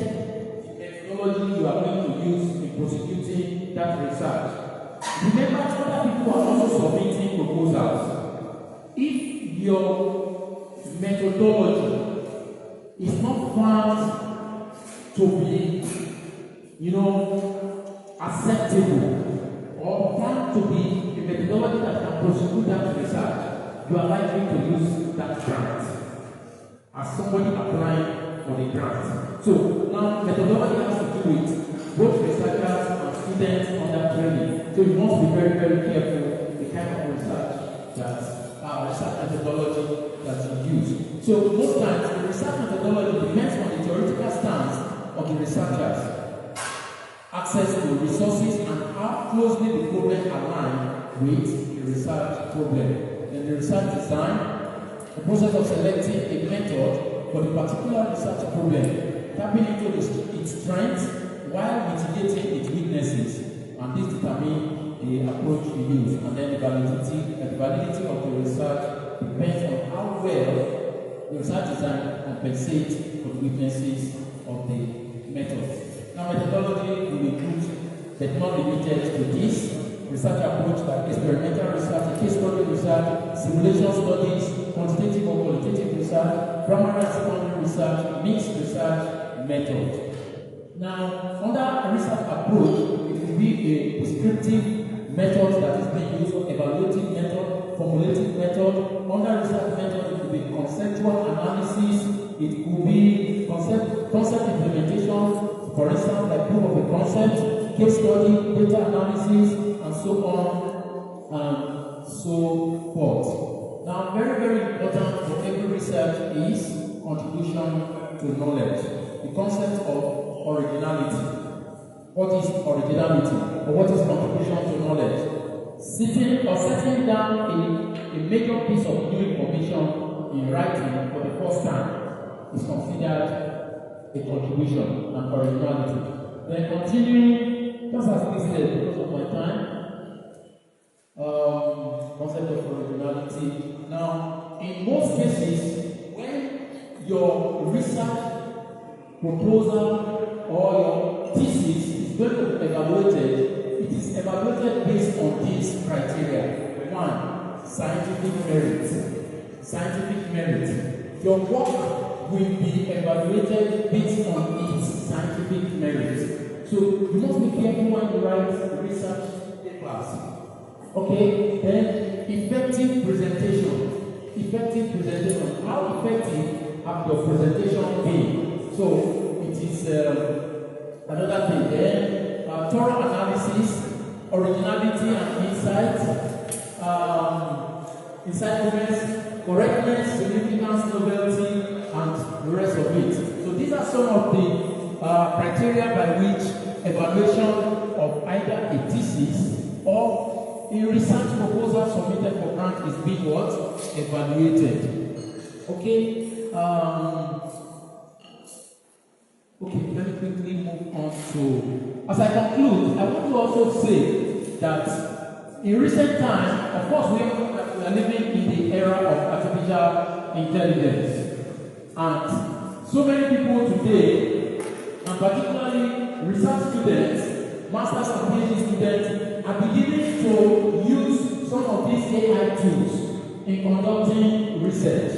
S1: the methodology you are going to use in prosecuting that research. Remember, other people are also submitting proposals. If your methodology is not found to be, acceptable or found to be a methodology that can prosecute that research, you are likely to lose that grant as somebody applying for the grant. So now methodology has to do with both researchers and students under training. So you must be very, very careful the kind of research that research methodology that you use. So most times the research methodology depends on the theoretical stance of the researchers, access to resources, and how closely the problem aligns with the research problem. Then the research design, the process of selecting a method for the particular research problem, tapping into its strengths while mitigating its weaknesses, and this determines the approach you use. And then the validity of the research depends on how well the research design compensates for the weaknesses of the method. Now, methodology will include, but not limited to this, research approach like experimental research, case study research, simulation studies, quantitative or qualitative research, primary and secondary research, mixed research method. Now, under a research approach, it will be a descriptive method that is being used, evaluative method, formulative method. Under research method, it will be conceptual analysis, it could be concept implementation, for instance, like proof of a concept, case study, data analysis, and so on and so forth. Now, very, very important for every research is contribution to knowledge. The concept of originality. What is originality? Or what is contribution to knowledge? Setting down a major piece of new information in writing for the first time is considered a contribution and originality. Then continuing, just as listed because of my time, concept of originality. Now, in most cases, when your research proposal or your thesis is going to be evaluated, it is evaluated based on these criteria. One, scientific merit. Scientific merit. Your work will be evaluated based on its scientific merit. So you must be careful when you write research papers. Okay, then effective presentation. Effective presentation. How effective have your presentation been? So it is another thing. Then thorough analysis, originality and insight, insightfulness, correctness, significance, novelty, and the rest of it. So these are some of the criteria by which evaluation of either a thesis or a research proposal submitted for grant is being what? Evaluated. Okay. Okay, let me quickly move on to, as I conclude, I want to also say that in recent times, of course, we are living in the era of artificial intelligence. And so many people today, and particularly research students, master's and PhD students, are beginning to use some of these AI tools in conducting research.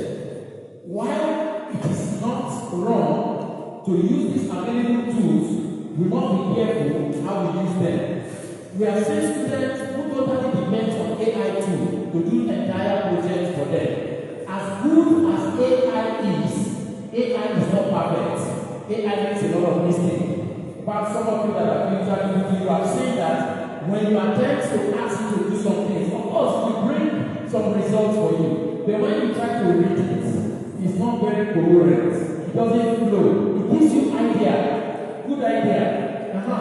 S1: While it is not wrong to use these available tools, we must be careful how we use them. We are seeing students who totally depend on AI tools to do entire projects for them. As good as AI is not perfect. AI makes a lot of mistakes. But some of you that are doing that, you are saying that when you attempt to ask you to do something, of course, we bring some results for you. But when you try to read it, it's not very coherent. It doesn't flow. It gives you idea, good idea.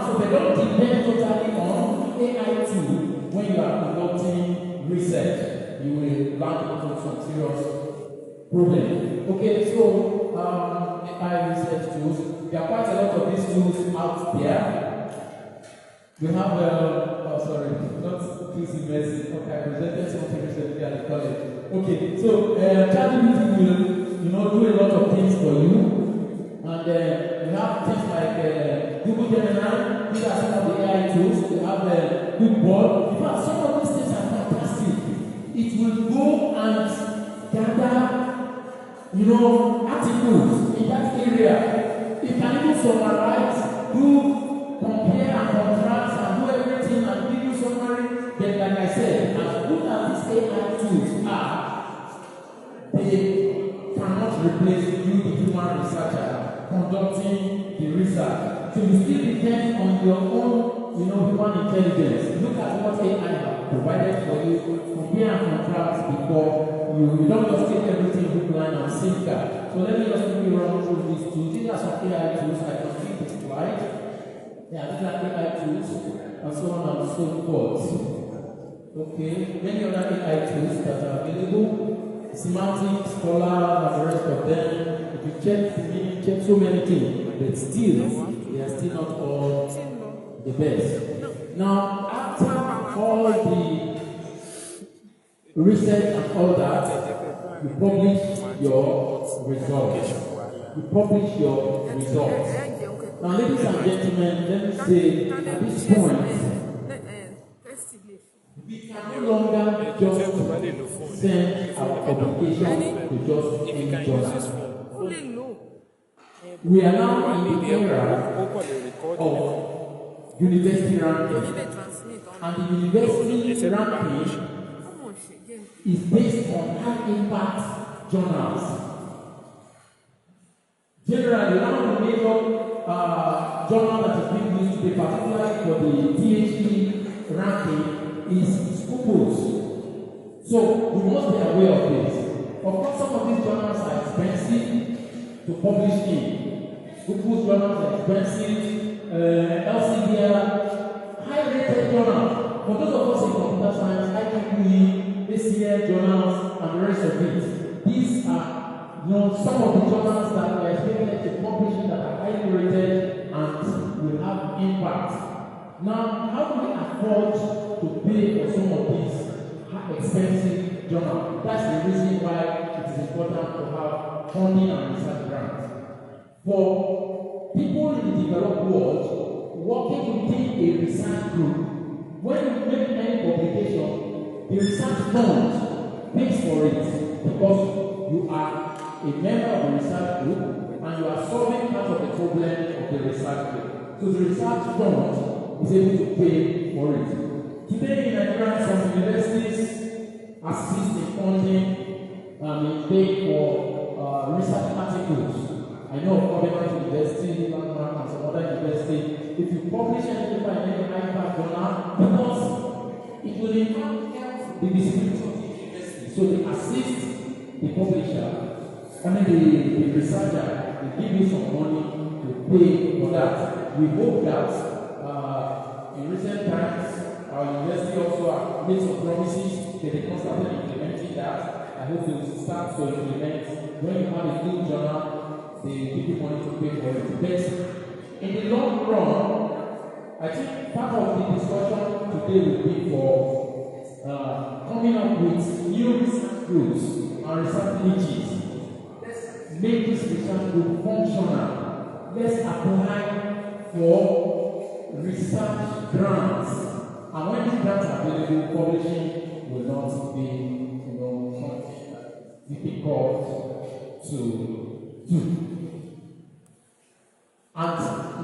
S1: So they don't depend totally on AI tool when you are conducting research. You will land into some serious problem. Okay, so AI research tools. There are quite a lot of these tools out there. We have, not please message. Okay, I presented something recently at the college. Okay, so ChatGPT will, do a lot of things for you. And we have things like Google Gemini. These are some of the AI tools. We have Google. In fact, some of these things are fantastic. It will go and gather, articles in that area. It can even summarize, compare and contrast and do everything and give you summary. Then, like I said, as good as these AI tools are, they cannot replace you, the human researcher, conducting the research. So you still depend on your own, human intelligence. Look at what AI have provided for you, compare and contrast before you don't just take everything hook, line, and sinker. So let me just quickly run through these tools. These are some AI tools. I can see the slide. Yeah, these are AI tools, and so on and so forth. Okay, many other AI tools that are available. Semantics, Scholar, and the rest of them. If you check the meaning, check so many things, but still, they are still not all the best. Now, after all the research and all that, you publish your results. You publish your results. Now, ladies and gentlemen, let me say at this point, we can no longer just send our publication to just any journal. We are now in the era of university ranking, and the university ranking is based on high impact journals. Generally, one of the major journals that is being used today, particularly for the PhD ranking, is SYMPOSIUM. So we must be aware of this. Of course, some of these journals are expensive to publish in. SYMPOSIUM journals are expensive. Elsevier, high-rated journals. For those of us in computer science, IEEE, ACL journals, and the rest of it. These are some of the journals that we are expected to publish that are highly rated and will have impact. Now, how do we afford to pay for some of these expensive journals? That's the reason why it is important to have funding and research grants. For people in the developed world, working within a research group, when you make any publication, the research fund pays for it because you are a member of the research group and you are solving part of the problem of the research group. So the research fund is able to pay for it. Today in Nigeria, some universities assist in funding and pay for research articles. I know of Covenant University, Landmark, and some other universities. If you publish anything by any high-impact journal, because it will help the visibility of the university. So they assist the publisher. The researcher will give you some money to pay for that. We hope that in recent times, our university also made some promises that they constantly implementing that. I hope they will start to implement. When you have a good journal, they give you money to pay for it. But in the long run, I think part of the discussion today will be for coming up with new research groups and research niches. Make this research group functional. Let's apply for research grants. And when these grants are available, publishing will not be, something difficult to do. And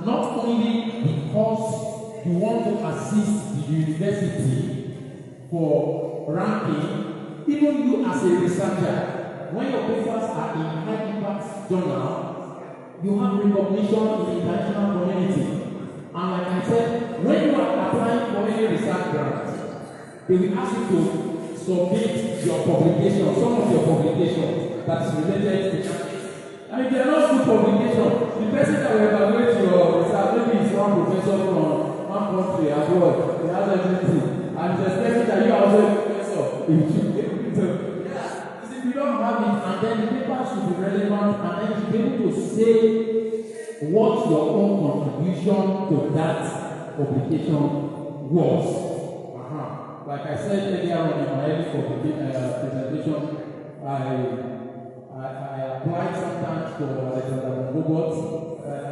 S1: not only because you want to assist the university for ranking, even you as a researcher, when your papers are in high-impact journal, you have recognition in the international community. And like I said, when you are applying for any research grant, they will ask you to submit your publication, some of your publications that is related to that. And if they are not good publications, the person that will evaluate your research, maybe is one professor from one country abroad, they have everything, and it's expected that you are also a professor. You don't have it, and then the paper should be relevant, and then you be able to say what your own contribution to that publication was.
S2: Like I said earlier on in my presentation, I applied sometimes for Alexander robots.